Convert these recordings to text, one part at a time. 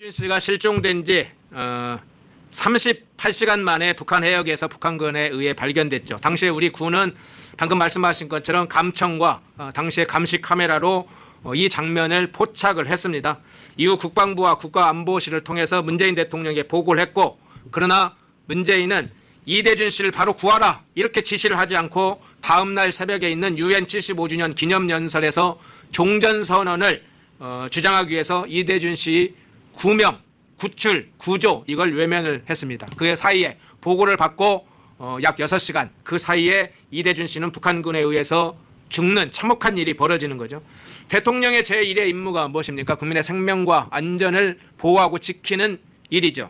이대준 씨가 실종된 지 38시간 만에 북한 해역에서 북한군에 의해 발견됐죠. 당시에 우리 군은 방금 말씀하신 것처럼 감청과 당시의 감시 카메라로 이 장면을 포착을 했습니다. 이후 국방부와 국가안보실을 통해서 문재인 대통령에게 보고를 했고, 그러나 문재인은 이대준 씨를 바로 구하라 이렇게 지시를 하지 않고 다음 날 새벽에 있는 유엔 75주년 기념연설에서 종전선언을 주장하기 위해서 이대준 씨 구명, 구출, 구조 이걸 외면을 했습니다. 그 사이에 보고를 받고 약 6시간 그 사이에 이대준 씨는 북한군에 의해서 죽는 참혹한 일이 벌어지는 거죠. 대통령의 제1의 임무가 무엇입니까? 국민의 생명과 안전을 보호하고 지키는 일이죠.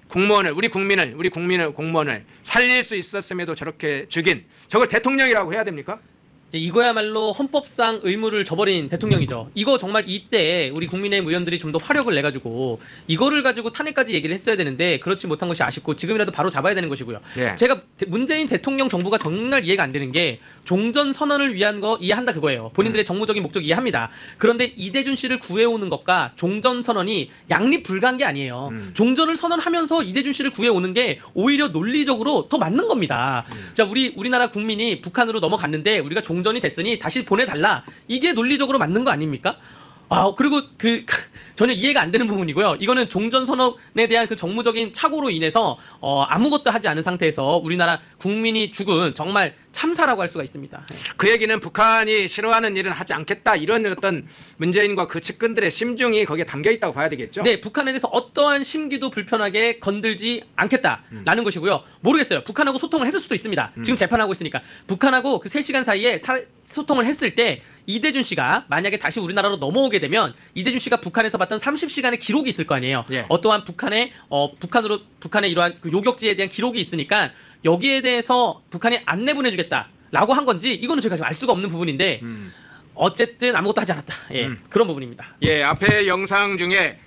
공무원을, 우리 공무원을 살릴 수 있었음에도 저렇게 죽인, 저걸 대통령이라고 해야 됩니까? 이거야말로 헌법상 의무를 저버린 대통령이죠. 이거 정말 이때 우리 국민의힘 의원들이 좀 더 화력을 내가지고 이거를 가지고 탄핵까지 얘기를 했어야 되는데 그렇지 못한 것이 아쉽고 지금이라도 바로 잡아야 되는 것이고요. 예. 제가 문재인 대통령 정부가 정말 이해가 안 되는 게 종전선언을 위한 거 이해한다 그거예요. 본인들의 정무적인 목적 이해합니다. 그런데 이대준 씨를 구해오는 것과 종전선언이 양립 불가한 게 아니에요. 종전을 선언하면서 이대준 씨를 구해오는 게 오히려 논리적으로 더 맞는 겁니다. 자, 우리나라 국민이 북한으로 넘어갔는데 우리가 종전이 됐으니 다시 보내달라. 이게 논리적으로 맞는 거 아닙니까? 그리고 전혀 이해가 안 되는 부분이고요. 이거는 종전선언에 대한 그 정무적인 착오로 인해서 아무것도 하지 않은 상태에서 우리나라 국민이 죽은 정말 참사라고 할 수가 있습니다. 그 얘기는 북한이 싫어하는 일은 하지 않겠다 이런 어떤 문재인과 그 측근들의 심중이 거기에 담겨 있다고 봐야 되겠죠? 네, 북한에 대해서 어떠한 심기도 불편하게 건들지 않겠다라는 것이고요. 모르겠어요. 북한하고 소통을 했을 수도 있습니다. 지금 재판하고 있으니까. 북한하고 그 3시간 사이에 소통을 했을 때 이대준 씨가 만약에 다시 우리나라로 넘어오게 되면 이대준 씨가 북한에서 봤던 30시간의 기록이 있을 거 아니에요. 예. 어떠한 북한의 이러한 그 요격지에 대한 기록이 있으니까 여기에 대해서 북한이 안 내보내주겠다라고 한 건지 이거는 저희가 지금 알 수가 없는 부분인데 어쨌든 아무것도 하지 않았다. 예, 그런 부분입니다. 예, 앞에 영상 중에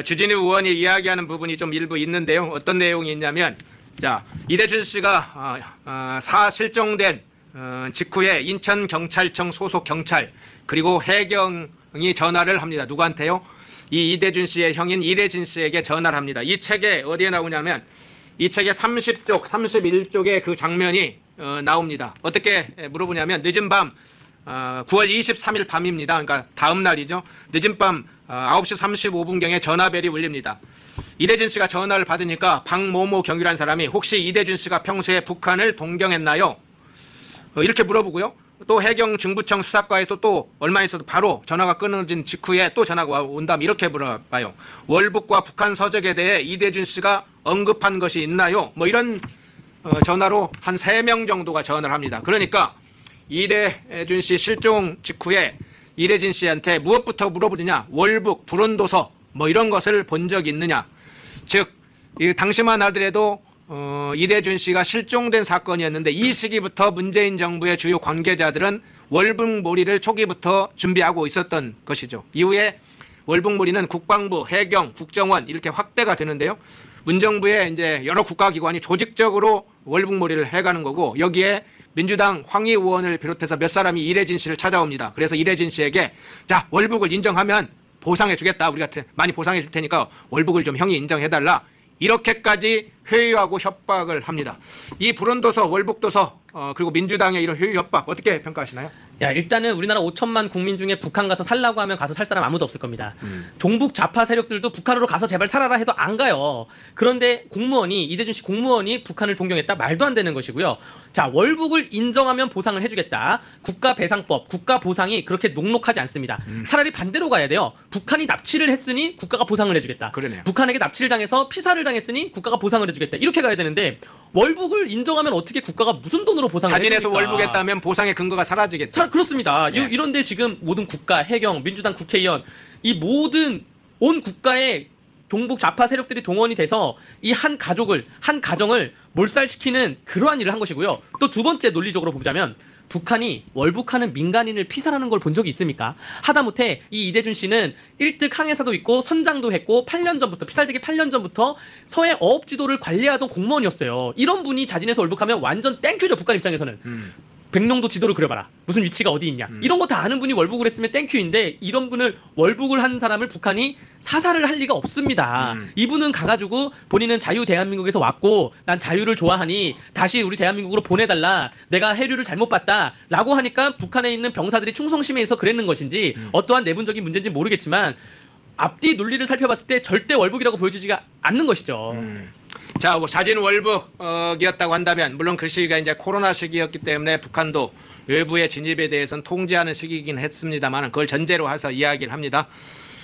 주진우 의원이 이야기하는 부분이 좀 일부 있는데요. 어떤 내용이 있냐면, 자, 이대준 씨가 실종된 직후에 인천경찰청 소속 경찰 그리고 해경이 전화를 합니다. 누구한테요? 이 이대준 씨의 형인 이래진 씨에게 전화를 합니다. 이 책에 어디에 나오냐면 이 책의 30쪽, 31쪽에 그 장면이 나옵니다. 어떻게 물어보냐면 늦은 밤 9월 23일 밤입니다. 그러니까 다음 날이죠. 늦은 밤 9시 35분경에 전화벨이 울립니다. 이대준 씨가 전화를 받으니까 박모모 경위라는 사람이 혹시 이대준 씨가 평소에 북한을 동경했나요? 이렇게 물어보고요. 또 해경 중부청 수사과에서 또 얼마 있어도 바로 전화가 끊어진 직후에 또 전화가 온 다음 이렇게 물어봐요. 월북과 북한 서적에 대해 이대준 씨가 언급한 것이 있나요? 뭐 이런 전화로 한 3명 정도가 전화를 합니다. 그러니까 이대준 씨 실종 직후에 이래진 씨한테 무엇부터 물어보느냐? 월북, 불온도서 뭐 이런 것을 본 적이 있느냐? 즉 당시만 하더라도 이대준 씨가 실종된 사건이었는데 이 시기부터 문재인 정부의 주요 관계자들은 월북몰이를 초기부터 준비하고 있었던 것이죠. 이후에 월북몰이는 국방부, 해경, 국정원 이렇게 확대가 되는데요. 문정부의 이제 여러 국가기관이 조직적으로 월북몰이를 해가는 거고, 여기에 민주당 황희 의원을 비롯해서 몇 사람이 이래진 씨를 찾아옵니다. 그래서 이래진 씨에게 자, 월북을 인정하면 보상해 주겠다. 우리가 많이 보상해 줄 테니까 월북을 좀 형이 인정해달라. 이렇게까지 회유하고 협박을 합니다. 이 불온도서, 월북도서 그리고 민주당의 이런 회유 협박 어떻게 평가하시나요? 야, 일단은 우리나라 5천만 국민 중에 북한 가서 살라고 하면 가서 살 사람 아무도 없을 겁니다. 종북 좌파 세력들도 북한으로 가서 제발 살아라 해도 안 가요. 그런데 이대준 씨 공무원이 북한을 동경했다? 말도 안 되는 것이고요. 자, 월북을 인정하면 보상을 해주겠다. 국가배상법, 국가보상이 그렇게 녹록하지 않습니다. 차라리 반대로 가야 돼요. 북한이 납치를 했으니 국가가 보상을 해주겠다. 그러네요. 북한에게 납치를 당해서 피살을 당했으니 국가가 보상을 해주겠다. 이렇게 가야 되는데 월북을 인정하면 어떻게 국가가 무슨 돈으로 보상을 해줍니까? 자진해서 월북했다면 보상의 근거가 사라지겠죠. 그렇습니다. 네. 이런데 지금 모든 국가, 해경, 민주당 국회의원 이 모든 온 국가의 종북 좌파 세력들이 동원이 돼서 이 한 가정을 몰살시키는 그러한 일을 한 것이고요. 또 두 번째 논리적으로 보자면 북한이 월북하는 민간인을 피살하는 걸 본 적이 있습니까? 하다못해 이 이대준 씨는 1등 항해사도 있고 선장도 했고 8년 전부터 피살되기 8년 전부터 서해 어업 지도를 관리하던 공무원이었어요. 이런 분이 자진해서 월북하면 완전 땡큐죠, 북한 입장에서는. 백령도 지도를 그려봐라. 무슨 위치가 어디 있냐. 이런 거 다 아는 분이 월북을 했으면 땡큐인데 이런 분을 월북을 한 사람을 북한이 사살을 할 리가 없습니다. 이분은 가가지고 본인은 자유 대한민국에서 왔고 난 자유를 좋아하니 다시 우리 대한민국으로 보내달라. 내가 해류를 잘못 봤다. 라고 하니까 북한에 있는 병사들이 충성심에 있어 그랬는 것인지 어떠한 내분적인 문제인지 모르겠지만 앞뒤 논리를 살펴봤을 때 절대 월북이라고 보여지지가 않는 것이죠. 자, 뭐 자진 월북이었다고 한다면 물론 그 시기가 이제 코로나 시기였기 때문에 북한도 외부의 진입에 대해서는 통제하는 시기이긴 했습니다만 그걸 전제로 해서 이야기를 합니다.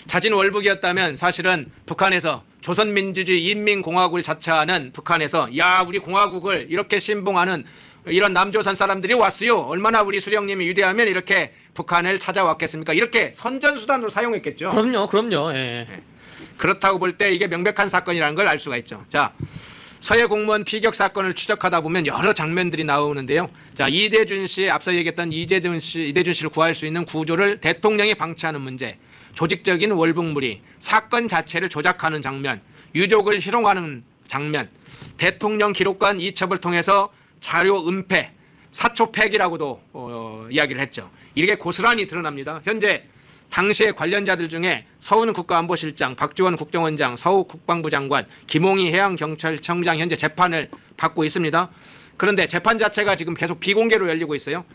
자진 월북이었다면 사실은 북한에서 조선민주주의 인민공화국을 자처하는 북한에서 야 우리 공화국을 이렇게 신봉하는 이런 남조선 사람들이 왔어요. 얼마나 우리 수령님이 위대하면 이렇게 북한을 찾아왔겠습니까? 이렇게 선전수단으로 사용했겠죠. 그럼요. 예. 그렇다고 볼 때 이게 명백한 사건이라는 걸 알 수가 있죠. 자, 서해 공무원 피격 사건을 추적하다 보면 여러 장면들이 나오는데요. 자, 이대준 씨 앞서 얘기했던 이대준 씨를 구할 수 있는 구조를 대통령이 방치하는 문제, 조직적인 월북무리, 사건 자체를 조작하는 장면, 유족을 희롱하는 장면, 대통령 기록관 이첩을 통해서 자료 은폐, 사초 폐기라고도 이야기를 했죠. 이게 고스란히 드러납니다. 현재 당시의 관련자들 중에 서훈 국가안보실장, 박지원 국정원장, 서욱 국방부 장관, 김홍희 해양경찰청장 현재 재판을 받고 있습니다. 그런데 재판 자체가 지금 계속 비공개로 열리고 있어요.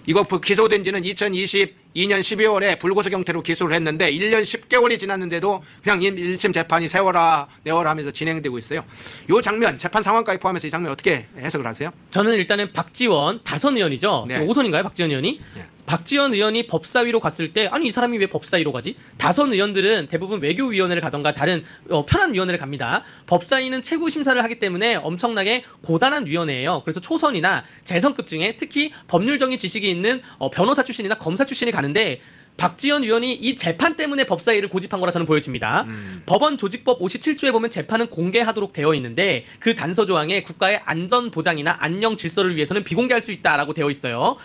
이거 기소된 지는 2022년 12월에 불구속 형태로 기소를 했는데 1년 10개월이 지났는데도 그냥 1심 재판이 세워라 내워라 하면서 진행되고 있어요. 이 장면, 재판 상황까지 포함해서 이 장면 어떻게 해석을 하세요? 저는 일단은 박지원 다선 의원이죠. 네. 지금 5선인가요? 박지원 의원이? 네. 박지원 의원이 법사위로 갔을 때 아니 이 사람이 왜 법사위로 가지? 다선 의원들은 대부분 외교위원회를 가던가 다른 편한 위원회를 갑니다. 법사위는 최고 심사를 하기 때문에 엄청나게 고단한 위원회예요. 그래서 초선이나 재선급 중에 특히 법률적인 지식이 있는 변호사 출신이나 검사 출신이 가는데 박지원 의원이 이 재판 때문에 법사위를 고집한 거라 저는 보여집니다. 법원 조직법 57조에 보면 재판은 공개하도록 되어 있는데 그 단서 조항에 국가의 안전 보장이나 안녕 질서를 위해서는 비공개할 수 있다라고 되어 있어요.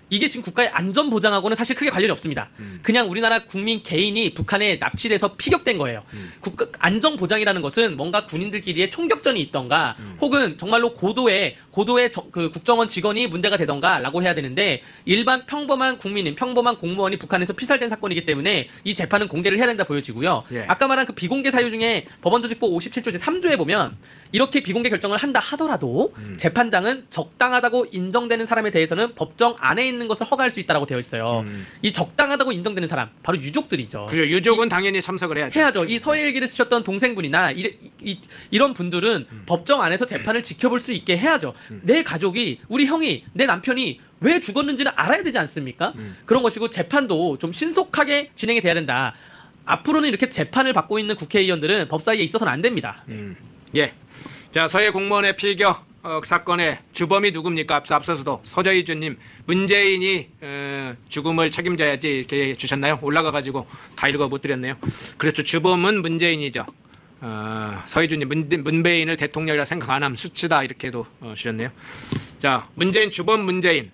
이게 지금 국가의 안전 보장하고는 사실 크게 관련이 없습니다. 그냥 우리나라 국민 개인이 북한에 납치돼서 피격된 거예요. 국가 안전 보장이라는 것은 뭔가 군인들끼리의 총격전이 있던가 혹은 정말로 고도의 그 국정원 직원이 문제가 되던가라고 해야 되는데 일반 평범한 국민인 평범한 공무원이 북한에서 피살된 사건이기 때문에 이 재판은 공개를 해야 된다 보여지고요. 예. 아까 말한 그 비공개 사유 중에 법원조직법 57조 제3조에 보면 이렇게 비공개 결정을 한다 하더라도 재판장은 적당하다고 인정되는 사람에 대해서는 법정 안에 있는 것을 허가할 수 있다고 되어 있어요. 이 적당하다고 인정되는 사람 바로 유족들이죠. 그죠. 유족은 당연히 참석을 해야죠. 이 서해일기를 쓰셨던 동생분이나 이런 분들은 법정 안에서 재판을 지켜볼 수 있게 해야죠. 내 가족이 우리 형이 내 남편이 왜 죽었는지는 알아야 되지 않습니까? 그런 것이고 재판도 좀 신속하게 진행이 돼야 된다. 앞으로는 이렇게 재판을 받고 있는 국회의원들은 법사위에 있어서는 안 됩니다. 예. 자, 서해 공무원의 피격 사건의 주범이 누굽니까? 앞서서도 서저희준님, 문재인이 죽음을 책임져야지 이렇게 주셨나요? 올라가가지고 다 읽어 못 드렸네요. 그렇죠. 주범은 문재인이죠. 서희준님, 문재인을 대통령이라 생각 안 하면 수치다 이렇게도 주셨네요. 자, 문재인 주범 문재인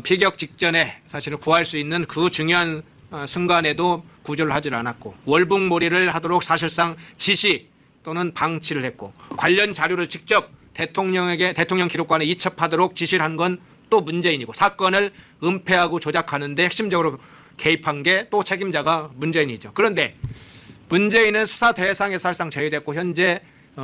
피격 직전에 사실은 구할 수 있는 그 중요한 순간에도 구조를 하질 않았고 월북몰이를 하도록 사실상 지시 또는 방치를 했고 관련 자료를 직접 대통령 기록관에 이첩하도록 지시를 한 건 또 문재인이고 사건을 은폐하고 조작하는데 핵심적으로 개입한 게 또 책임자가 문재인이죠. 그런데 문재인은 수사 대상에서 사실상 제외됐고 현재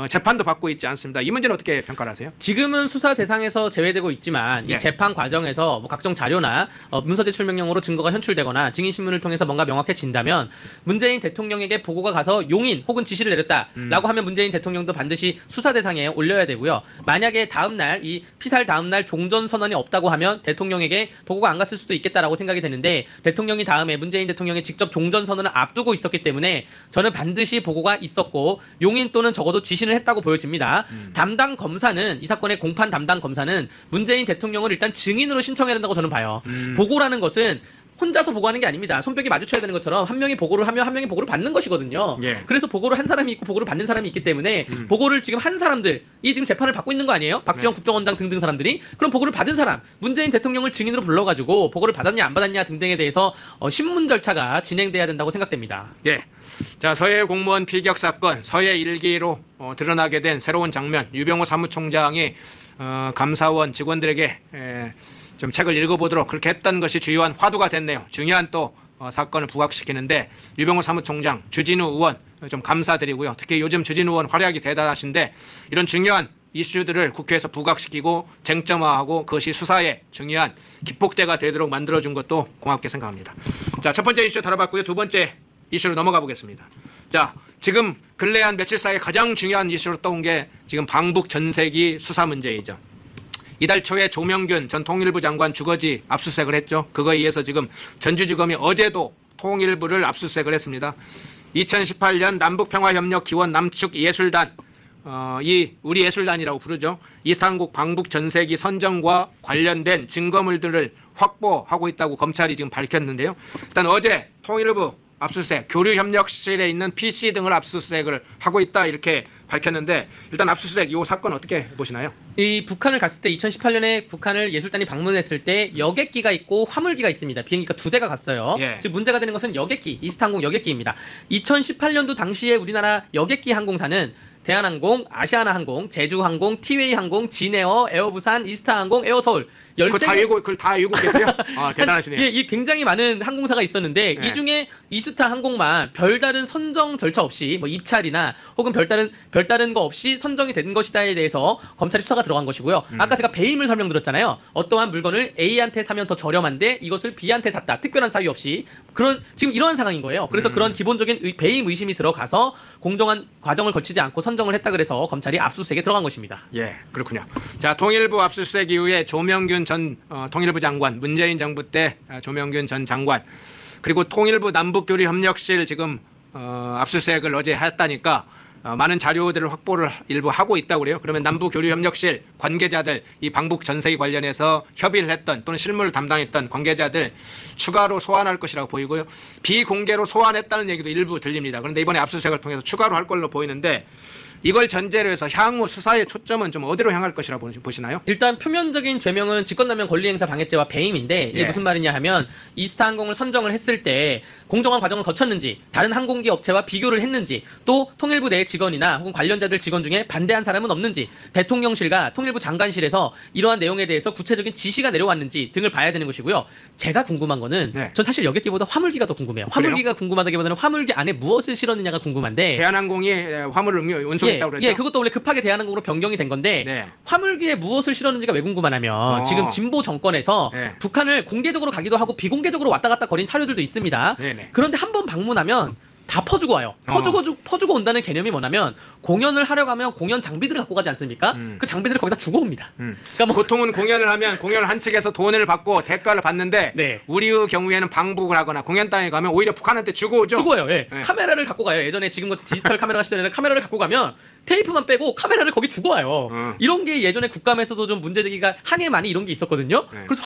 재판도 받고 있지 않습니다. 이 문제는 어떻게 평가를 하세요? 지금은 수사 대상에서 제외되고 있지만 예. 이 재판 과정에서 뭐 각종 자료나 문서 제출 명령으로 증거가 현출되거나 증인신문을 통해서 뭔가 명확해진다면 문재인 대통령에게 보고가 가서 용인 혹은 지시를 내렸다라고 하면 문재인 대통령도 반드시 수사 대상에 올려야 되고요. 만약에 다음날 이 피살 다음날 종전선언이 없다고 하면 대통령에게 보고가 안 갔을 수도 있겠다라고 생각이 되는데 대통령이 다음에 문재인 대통령이 직접 종전선언을 앞두고 있었기 때문에 저는 반드시 보고가 있었고 용인 또는 적어도 지시를 했다고 보여집니다. 담당 검사는 이 사건의 공판 담당 검사는 문재인 대통령을 일단 증인으로 신청해야 된다고 저는 봐요. 보고라는 것은 혼자서 보고하는 게 아닙니다. 손뼉이 마주쳐야 되는 것처럼 한 명이 보고를 하면 한 명이 보고를 받는 것이거든요. 예. 그래서 보고를 한 사람이 있고 보고를 받는 사람이 있기 때문에 보고를 지금 한 사람들이 지금 재판을 받고 있는 거 아니에요? 박지원 국정원장 등등 사람들이. 그럼 보고를 받은 사람 문재인 대통령을 증인으로 불러가지고 보고를 받았냐 안 받았냐 등등에 대해서 신문 절차가 진행돼야 된다고 생각됩니다. 예. 자, 서해 공무원 피격 사건 서해 일기로 드러나게 된 새로운 장면 유병호 사무총장이 감사원 직원들에게 좀 책을 읽어보도록 그렇게 했던 것이 주요한 화두가 됐네요. 중요한 또 사건을 부각시키는데 유병호 사무총장, 주진우 의원 좀 감사드리고요. 특히 요즘 주진우 의원 활약이 대단하신데 이런 중요한 이슈들을 국회에서 부각시키고 쟁점화하고 그것이 수사의 중요한 기폭제가 되도록 만들어준 것도 고맙게 생각합니다. 자, 첫 번째 이슈 다뤄봤고요. 두 번째 이슈로 넘어가 보겠습니다. 자, 지금 근래 한 며칠 사이에 가장 중요한 이슈로 떠온 게 지금 방북 전세기 수사 문제이죠. 이달 초에 조명균 전 통일부 장관 주거지 압수수색을 했죠. 그거에 의해서 지금 전주지검이 어제도 통일부를 압수수색을 했습니다. 2018년 남북평화협력기원 남측예술단 이 우리 예술단이라고 부르죠. 이스탄국 방북 전세기 선정과 관련된 증거물들을 확보하고 있다고 검찰이 지금 밝혔는데요. 일단 어제 통일부 압수수색, 교류협력실에 있는 PC 등을 압수수색을 하고 있다 이렇게 밝혔는데 일단 압수수색 이 사건 어떻게 보시나요? 이 북한을 갔을 때 2018년에 북한을 예술단이 방문했을 때 여객기가 있고 화물기가 있습니다. 비행기가 2대가 갔어요. 예. 즉 문제가 되는 것은 여객기, 이스타항공 여객기입니다. 2018년도 당시에 우리나라 여객기 항공사는 대한항공, 아시아나항공, 제주항공, 티웨이항공, 진에어, 에어부산, 이스타항공, 에어서울 13개 그걸 다 읽고 계세요? 대단하시네요. 예, 이 굉장히 많은 항공사가 있었는데 예. 이 중에 이스타 항공만 별다른 선정 절차 없이 뭐 입찰이나 혹은 별다른 거 없이 선정이 된 것이다에 대해서 검찰이 수사가 들어간 것이고요. 아까 제가 배임을 설명드렸잖아요. 어떠한 물건을 A한테 사면 더 저렴한데 이것을 B한테 샀다. 특별한 사유 없이 지금 이러한 상황인 거예요. 그래서 그런 기본적인 배임 의심이 들어가서 공정한 과정을 거치지 않고 선정을 했다 그래서 검찰이 압수수색에 들어간 것입니다. 예, 그렇군요. 자, 통일부 압수수색 이후에 조명균 전 통일부 장관, 문재인 정부 때 조명균 전 장관, 그리고 통일부 남북교류협력실 지금 압수수색을 어제 했다니까 많은 자료들을 확보를 일부 하고 있다고 그래요. 그러면 남북교류협력실 관계자들, 이 방북 전세기 관련해서 협의를 했던 또는 실무를 담당했던 관계자들 추가로 소환할 것이라고 보이고요. 비공개로 소환했다는 얘기도 일부 들립니다. 그런데 이번에 압수수색을 통해서 추가로 할 걸로 보이는데 이걸 전제로 해서 향후 수사의 초점은 좀 어디로 향할 것이라고 보시나요? 일단 표면적인 죄명은 직권남용 권리행사 방해죄와 배임인데 이게 예. 무슨 말이냐 하면 이스타항공을 선정을 했을 때 공정한 과정을 거쳤는지 다른 항공기 업체와 비교를 했는지 또 통일부 내 직원이나 혹은 관련자들 직원 중에 반대한 사람은 없는지 대통령실과 통일부 장관실에서 이러한 내용에 대해서 구체적인 지시가 내려왔는지 등을 봐야 되는 것이고요. 제가 궁금한 거는 네. 전 사실 여객기보다 화물기가 더 궁금해요. 화물기가 궁금하다기보다는 화물기 안에 무엇을 실었느냐가 궁금한데 대한항공이 화물을 운송했다고 그랬죠? 예, 그것도 원래 급하게 대한항공으로 변경이 된 건데 네. 화물기에 무엇을 실었는지가 왜 궁금하냐면 지금 진보 정권에서 네. 북한을 공개적으로 가기도 하고 비공개적으로 왔다 갔다 거린 사료들도 있습니다. 네네. 그런데 한 번 방문하면 다 퍼주고 와요. 퍼주고 온다는 개념이 뭐냐면 공연을 하려 가면 공연 장비들을 갖고 가지 않습니까? 그 장비들을 거기다 주고 옵니다. 그러니까 뭐 보통은 공연을 하면 공연 한 측에서 돈을 받고 대가를 받는데 네. 우리의 경우에는 방북을 하거나 공연장에 가면 오히려 북한한테 주고 오죠. 주고 와요. 예. 네. 카메라를 갖고 가요. 예전에 지금 같은 디지털 카메라 시절에는 카메라를 갖고 가면 테이프만 빼고 카메라를 거기 주고 와요. 이런 게 예전에 국감에서도 좀 문제 제기가 항해 많이 이런 게 있었거든요. 네. 그래서